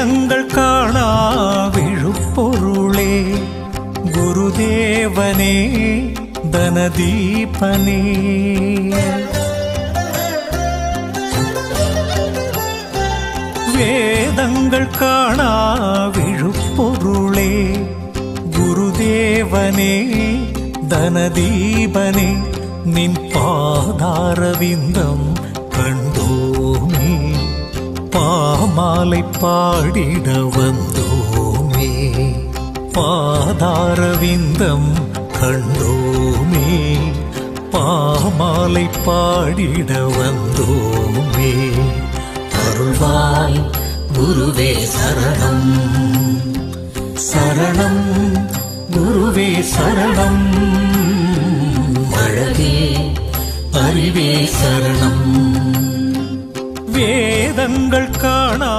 வேதங்கள் காணா விழுப்பொருளே குருதேவனே தனதீபனே வேதங்கள் காணா விழுப்பொருளே குருதேவனே தனதீபனே நின் பாதாரவிந்தம் கண்டோமே பாமாலை பாடிட வந்தோமே பாதாரவிந்தம் கண்டோமே பாமாலை பாடிட வந்தோமே அருள்வாய் குருவே சரணம் சரணம் குருவே சரணம் அழகே அறிவே சரணம் வேதங்கள் காணா